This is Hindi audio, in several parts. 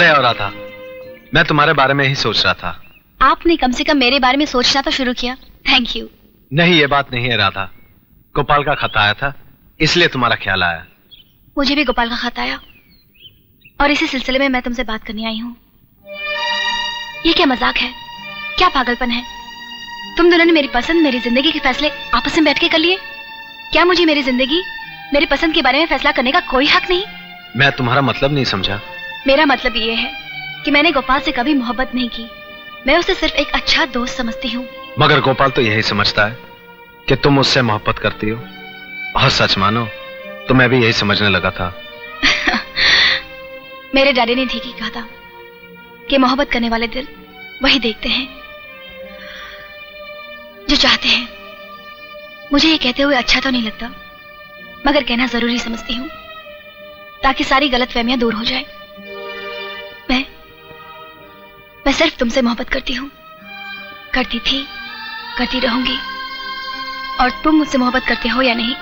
अरे और राधा, मैं तुम्हारे बारे में ही सोच रहा था। आपने कम से कम मेरे बारे में सोचना तो शुरू किया। Thank you. नहीं, ये बात नहीं है राधा। गोपाल का खत आया था, इसलिए तुम्हारा ख्याल आया। मुझे भी गोपाल का खत आया और इसी सिलसिले में मैं तुमसे बात करने आई हूँ। ये क्या मजाक है, क्या पागलपन है? तुम दोनों ने मेरी पसंद, मेरी जिंदगी के फैसले आपस में बैठ के कर लिए। क्या मुझे मेरी जिंदगी, मेरी पसंद के बारे में फैसला करने का कोई हक नहीं? मैं तुम्हारा मतलब नहीं समझा। मेरा मतलब ये है कि मैंने गोपाल से कभी मोहब्बत नहीं की। मैं उसे सिर्फ एक अच्छा दोस्त समझती हूँ। मगर गोपाल तो यही समझता है कि तुम उससे मोहब्बत करती हो। और सच मानो तो मैं भी यही समझने लगा था। मेरे डैडी ने ठीक ही कहा था कि मोहब्बत करने वाले दिल वही देखते हैं जो चाहते हैं। मुझे ये कहते हुए अच्छा तो नहीं लगता, मगर कहना जरूरी समझती हूँ ताकि सारी गलतफहमियां दूर हो जाए। मैं सिर्फ तुमसे मोहब्बत करती हूँ, करती थी, करती रहूंगी। और तुम मुझसे मोहब्बत करते हो या नहीं,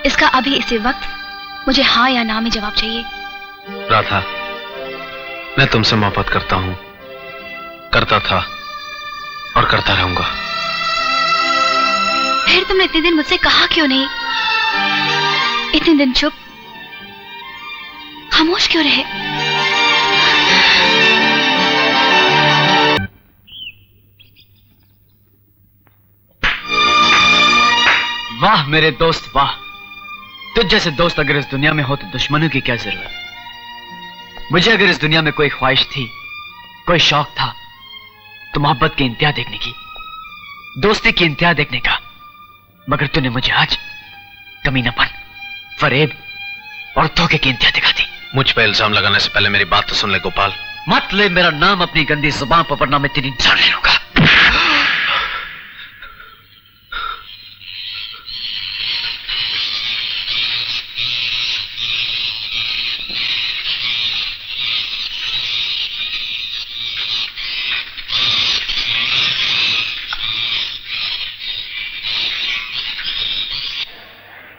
इसका अभी इसी वक्त मुझे हाँ या ना में जवाब चाहिए। राधा, मैं तुमसे मोहब्बत करता हूँ, करता था और करता रहूंगा। फिर तुमने इतने दिन मुझसे कहा क्यों नहीं? इतने दिन चुप, खामोश क्यों रहे? वाह मेरे दोस्त वाह, तुझ जैसे दोस्त अगर इस दुनिया में हो तो दुश्मनों की क्या जरूरत। मुझे अगर इस दुनिया में कोई ख्वाहिश थी, कोई शौक था, तो मोहब्बत की इंतहा देखने की, दोस्ती की इंतहा देखने का। मगर तूने मुझे आज कमीनापन, फरेब और धोखे की इंतहा दिखा दी। मुझ पर इल्जाम लगाने से पहले मेरी बात तो सुन ले गोपाल। मत ले मेरा नाम अपनी गंदी जुबान पर, वरना मैं तेरी जान ले लूंगा।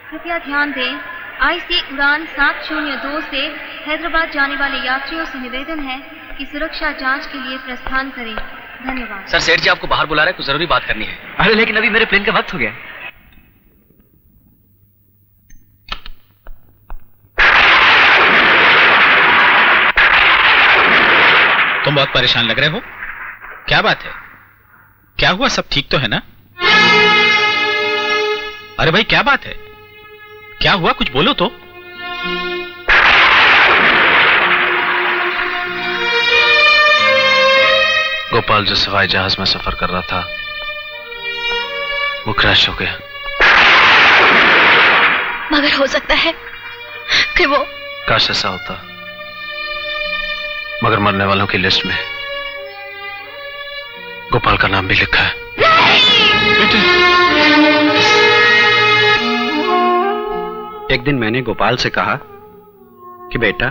कृपया ध्यान दें, आईसी उड़ान 702 से हैदराबाद जाने वाले यात्रियों से निवेदन है कि सुरक्षा जांच के लिए प्रस्थान करें। धन्यवाद। सर, सेठ जी आपको बाहर बुला रहे हैं, कुछ जरूरी बात करनी है। अरे लेकिन अभी मेरे प्लेन का वक्त हो गया। तुम बहुत परेशान लग रहे हो, क्या बात है? क्या हुआ? सब ठीक तो है ना? अरे भाई क्या बात है, क्या हुआ? कुछ बोलो तो। गोपाल जो सवाई जहाज में सफर कर रहा था वो क्रैश हो गया। मगर हो सकता है कि वो, काश ऐसा होता, मगर मरने वालों की लिस्ट में गोपाल का नाम भी लिखा है। एक दिन मैंने गोपाल से कहा कि बेटा,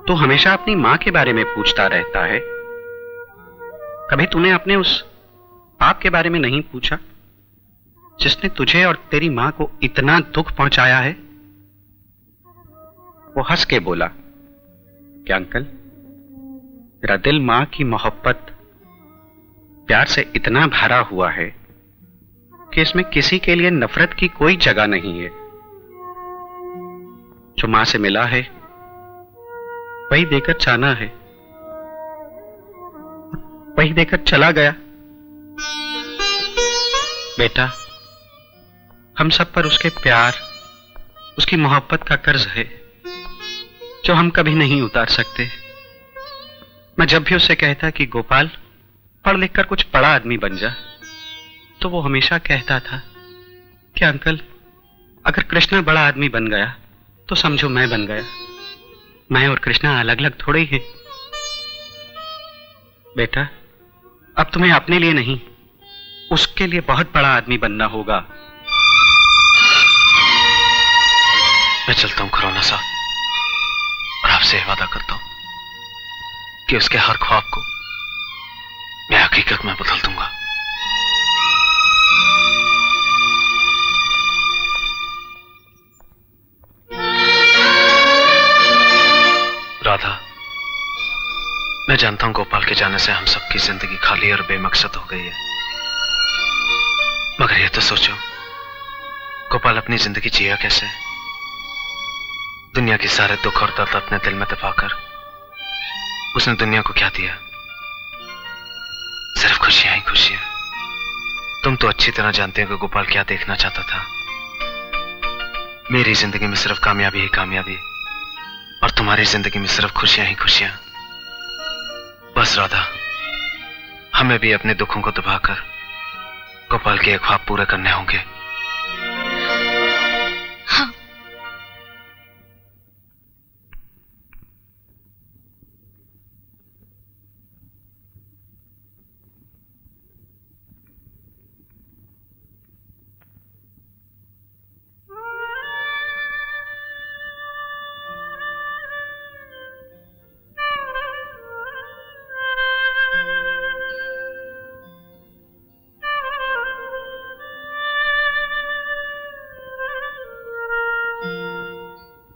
तू हमेशा अपनी मां के बारे में पूछता रहता है, कभी तूने अपने उस पाप के बारे में नहीं पूछा जिसने तुझे और तेरी मां को इतना दुख पहुंचाया है? वो हंस के बोला कि अंकल, मेरा दिल मां की मोहब्बत, प्यार से इतना भरा हुआ है कि इसमें किसी के लिए नफरत की कोई जगह नहीं है। जो मां से मिला है वही देकर जाना है, वही देकर चला गया। बेटा, हम सब पर उसके प्यार, उसकी मोहब्बत का कर्ज है जो हम कभी नहीं उतार सकते। मैं जब भी उससे कहता कि गोपाल, पढ़ लिख कर कुछ बड़ा आदमी बन जा, तो वो हमेशा कहता था कि अंकल, अगर कृष्णा बड़ा आदमी बन गया तो समझो मैं बन गया। मैं और कृष्णा अलग अलग थोड़े ही हैं। बेटा, अब तुम्हें अपने लिए नहीं, उसके लिए बहुत बड़ा आदमी बनना होगा। मैं चलता हूं खरौना साहब, और आपसे वादा करता हूं कि उसके हर ख्वाब को मैं हकीकत में बदल दूंगा। राधा, मैं जानता हूं गोपाल के जाने से हम सबकी जिंदगी खाली और बेमकसद हो गई है, मगर ये तो सोचो, गोपाल अपनी जिंदगी जिया कैसे? दुनिया के सारे दुख और दर्द अपने दिल में दबाकर उसने दुनिया को क्या दिया? सिर्फ खुशियां ही खुशियां। तुम तो अच्छी तरह जानते हो कि गोपाल क्या देखना चाहता था। मेरी जिंदगी में सिर्फ कामयाबी ही कामयाबी और तुम्हारी जिंदगी में सिर्फ खुशियां ही खुशियां। बस राधा, हमें भी अपने दुखों को दबाकर गोपाल के ख्वाब पूरे करने होंगे। हाँ।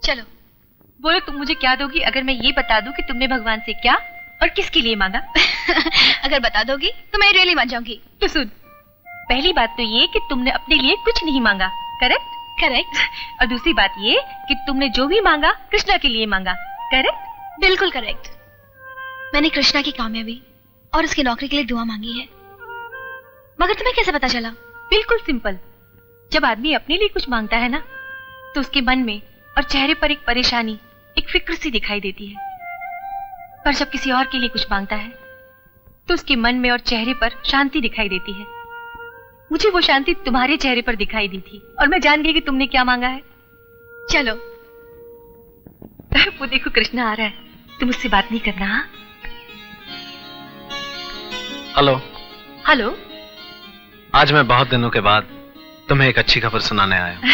चलो बोलो, तुम मुझे क्या दोगी अगर मैं ये बता दूं कि तुमने भगवान से क्या और किसके लिए मांगा? अगर बता दोगी तो मैं रियली मान जाऊंगी। तो सुन, पहली बात तो ये कि तुमने अपने लिए कुछ नहीं मांगा, करेक्ट? करेक्ट। और दूसरी बात ये कि तुमने जो भी मांगा कृष्णा के लिए मांगा, करेक्ट? बिल्कुल करेक्ट। मैंने कृष्णा की कामयाबी और उसकी नौकरी के लिए दुआ मांगी है। मगर तुम्हें कैसे पता चला? बिल्कुल सिंपल। जब आदमी अपने लिए कुछ मांगता है ना, तो उसके मन में और चेहरे पर एक परेशानी, एक फिक्र सी दिखाई देती है। पर जब किसी और के लिए कुछ मांगता है तो उसके मन में और चेहरे पर शांति दिखाई देती है। मुझे वो शांति तुम्हारे चेहरे पर दिखाई दी थी और मैं जान गई कि तुमने क्या मांगा है। चलो। वो देखो कृष्णा आ रहा है, तुम उससे बात नहीं करना। हाँ? हेलो। हेलो। आज मैं बहुत दिनों के बाद तुम्हें एक अच्छी खबर सुनाने आया हूँ।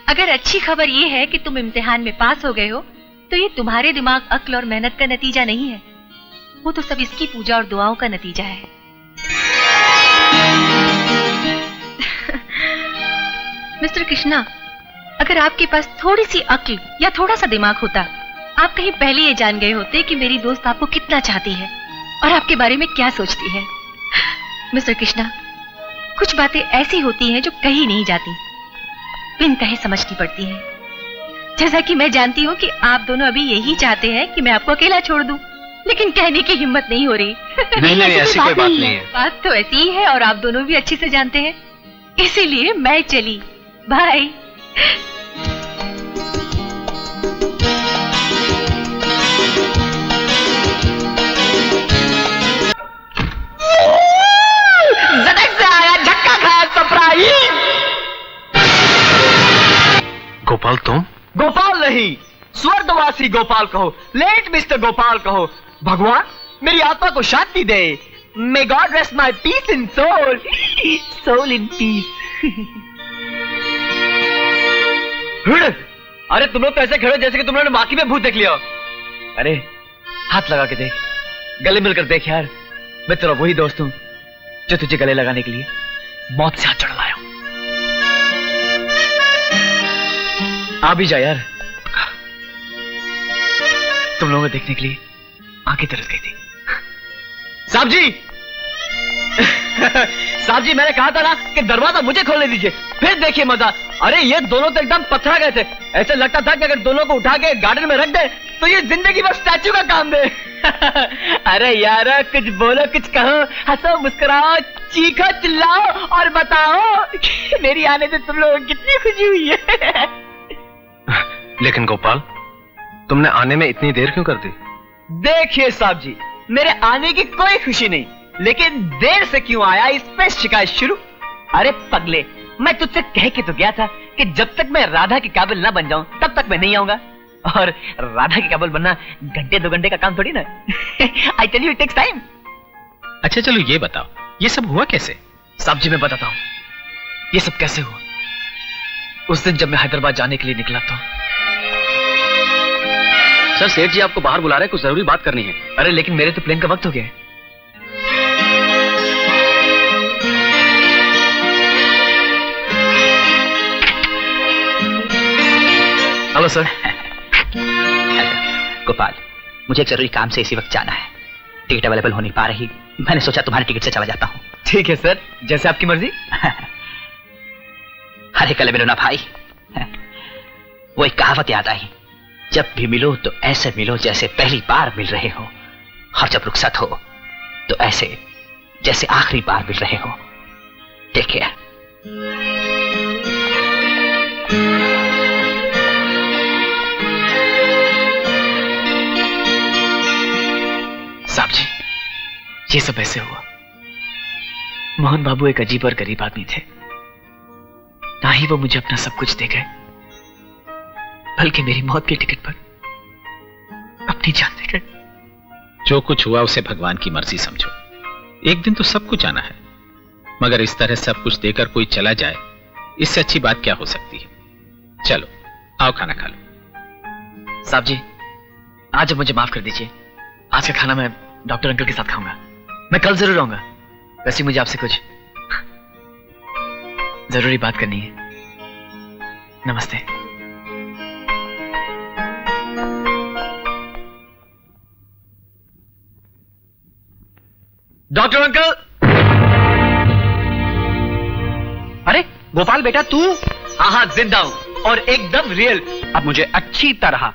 अगर अच्छी खबर ये है कि तुम इम्तिहान में पास हो गए हो, तो ये तुम्हारे दिमाग, अक्ल और मेहनत का नतीजा नहीं है। वो तो सब इसकी पूजा और दुआओं का नतीजा है। मिस्टर कृष्णा, अगर आपके पास थोड़ी सी अक्ल या थोड़ा सा दिमाग होता, आप कहीं पहले ये जान गए होते कि मेरी दोस्त आपको कितना चाहती है और आपके बारे में क्या सोचती है। मिस्टर कृष्णा, कुछ बातें ऐसी होती हैं जो कही नहीं जाती, बिन कहे समझनी पड़ती हैं। जैसा कि मैं जानती हूँ कि आप दोनों अभी यही चाहते हैं कि मैं आपको अकेला छोड़ दूं, लेकिन कहने की हिम्मत नहीं हो रही। नहीं, ऐसी कोई बात नहीं है। बात तो ऐसी ही है और आप दोनों भी अच्छे से जानते हैं, इसीलिए मैं चली। बाय। झटक से आया, झटका खाया, सरप्राइज। गोपाल तुम? गोपाल नहीं, स्वर्गवासी गोपाल कहो, लेट मिस्टर गोपाल कहो। भगवान मेरी आत्मा को शांति दे। May God rest my peace in soul, soul in peace। अरे तुम लोग तो ऐसे खड़े जैसे कि तुम लोगों ने वाकई में भूत देख लिया। अरे हाथ लगा के देख, गले मिलकर देख यार, मैं तेरा वही दोस्त हूं जो तुझे गले लगाने के लिए मौत से हाथ चढ़ लाया हूं। आ भी जा यार। तुम लोगों को देखने के लिए आंखें तरस गई थी। साहब जी साहब जी, मैंने कहा था ना कि दरवाजा मुझे खोलने दीजिए, फिर देखिए मजा। अरे ये दोनों तो एकदम पथरा गए थे, ऐसे लगता था कि अगर दोनों को उठा के गार्डन में रख दे तो ये जिंदगी में स्टैचू का काम दे। अरे यार कुछ बोलो, कुछ कहो, हंसो, मुस्कुराओ, चीखो, चिल्लाओ और बताओ कि मेरी आने से तुम लोगों को कितनी खुशी हुई है। लेकिन गोपाल, तुमने आने में इतनी देर क्यों कर दी? देखिए साहब जी, मेरे आने की कोई खुशी नहीं, लेकिन देर से क्यों आया इस पे शिकायत शुरू। अरे पगले, मैं तुझसे कह के तो गया था कि जब तक मैं राधा के काबिल ना बन जाऊं तब तक मैं नहीं आऊंगा, और राधा के काबिल बनना घंटे 2 घंटे का काम थोड़ी ना। I tell you it takes time. अच्छा चलो ये बताओ, ये सब हुआ कैसे? साहब जी मैं बताता हूं ये सब कैसे हुआ। उस दिन जब मैं हैदराबाद जाने के लिए निकला तो सर, सेठ जी आपको बाहर बुला रहे हैं, कुछ जरूरी बात करनी है। अरे लेकिन मेरे तो प्लेन का वक्त हो गया है। Hello sir. गोपाल, मुझे एक जरूरी काम से इसी वक्त जाना है। टिकट अवेलेबल हो नहीं पा रही, मैंने सोचा तुम्हारे टिकट से चला जाता हूँ। ठीक है सर, जैसे आपकी मर्जी। अरे कल मिलो ना भाई, वो एक कहावत याद आई, जब भी मिलो तो ऐसे मिलो जैसे पहली बार मिल रहे हो, और जब रुखसत हो तो ऐसे जैसे आखिरी बार मिल रहे हो। Take care. साहब जी, ये सब ऐसे हुआ। मोहन बाबू एक अजीब और गरीब आदमी थे। ना ही वो मुझे अपना सब कुछ दे गए, बल्कि मेरी मौत के टिकट पर अपनी जान दे गए। जो कुछ हुआ उसे भगवान की मर्जी समझो। एक दिन तो सब कुछ आना है, मगर इस तरह सब कुछ देकर कोई चला जाए, इससे अच्छी बात क्या हो सकती है। चलो आओ खाना खा लो। साहब जी, आज अब मुझे माफ कर दीजिए। आज का खाना मैं डॉक्टर अंकल के साथ खाऊंगा। मैं कल जरूर आऊंगा। वैसे मुझे आपसे कुछ जरूरी बात करनी है। नमस्ते। Doctor uncle. अरे गोपाल बेटा, तू? हाँ, जिंदा हूं और एकदम रियल। अब मुझे अच्छी तरह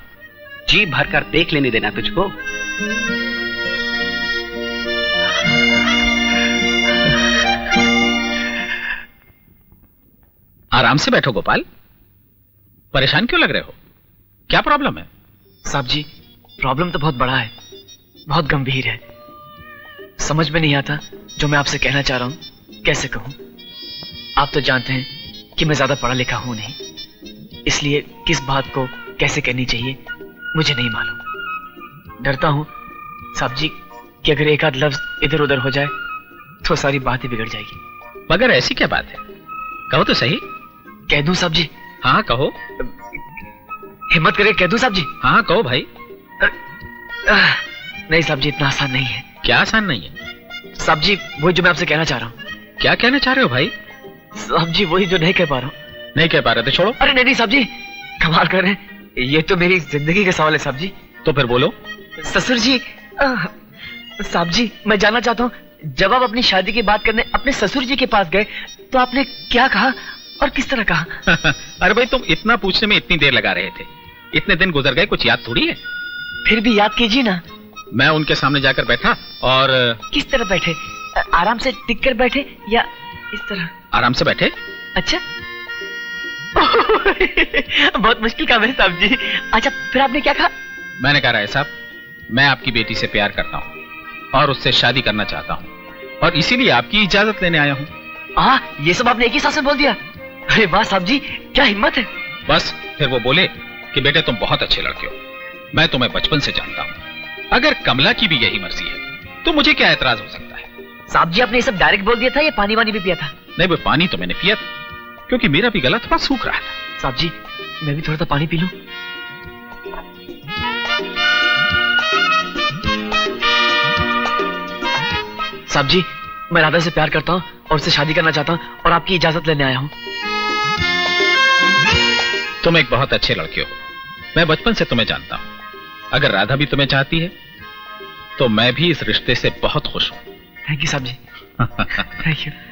जी भरकर देख लेने देना तुझको। आराम से बैठो गोपाल, परेशान क्यों लग रहे हो? क्या प्रॉब्लम है? साहब जी, प्रॉब्लम तो बहुत बड़ा है, बहुत गंभीर है। समझ में नहीं आता जो मैं आपसे कहना चाह रहा हूं कैसे कहूं। आप तो जानते हैं कि मैं ज्यादा पढ़ा लिखा हूं नहीं, इसलिए किस बात को कैसे कहनी चाहिए मुझे नहीं मालूम। डरता हूं साहब जी कि अगर एक आध लफ्ज इधर उधर हो जाए तो सारी बात ही बिगड़ जाएगी। मगर ऐसी क्या बात है, कहो तो सही। कह दूं साहब जी? हाँ कहो। हिम्मत करके कह दूं साहब जी? हाँ कहो भाई। नहीं साहब जी, इतना आसान नहीं है। क्या आसान नहीं है? साहब जी वही जो मैं आपसे कहना चाह रहा हूँ। क्या कहना चाह रहे हो भाई? साहब जी वही जो नहीं कह पा रहा हूँ। नहीं कह पा रहे तो छोड़ो। अरे नहीं साहब जी, कमाल कर रहे हैं, ये तो मेरी जिंदगी का सवाल है साहब जी। तो फिर बोलो। ससुर जी, साहब जी मैं जानना चाहता हूँ, जब आप अपनी शादी की बात करने अपने ससुर जी के पास गए तो आपने क्या कहा और किस तरह कहा? अरे भाई, तुम इतना पूछने में इतनी देर लगा रहे थे, इतने दिन गुजर गए, कुछ याद थोड़ी है। फिर भी याद कीजिए ना। मैं उनके सामने जाकर बैठा और किस तरह बैठे? आराम से टिक कर बैठे या इस तरह? आराम से बैठे। अच्छा। बहुत मुश्किल काम है साहब जी। अच्छा फिर आपने क्या कहा? मैंने कहा राय साहब, मैं आपकी बेटी से प्यार करता हूँ और उससे शादी करना चाहता हूँ, और इसीलिए आपकी इजाजत लेने आया हूँ। ये सब आपने एक ही सांस में बोल दिया? अरे वाह साहब जी, क्या हिम्मत है। बस फिर वो बोले कि बेटे तुम बहुत अच्छे लड़के हो, मैं तुम्हें बचपन से जानता हूँ, अगर कमला की भी यही मर्जी है तो मुझे क्या एतराज हो सकता है। साहब जी आपने ये सब डायरेक्ट बोल दिया था या पानी वानी भी पिया था? नहीं, वो पानी तो मैंने पिया था, क्योंकि मेरा भी गला थोड़ा सूख रहा था। साहब जी मैं भी थोड़ा सा पानी पी लूं? साहब जी मैं राधा से प्यार करता हूँ और उससे शादी करना चाहता हूँ और आपकी इजाजत लेने आया हूँ। तुम एक बहुत अच्छे लड़के हो, मैं बचपन से तुम्हें जानता हूँ। अगर राधा भी तुम्हें चाहती है तो मैं भी इस रिश्ते से बहुत खुश हूँ। थैंक यू साहब जी। Thank you.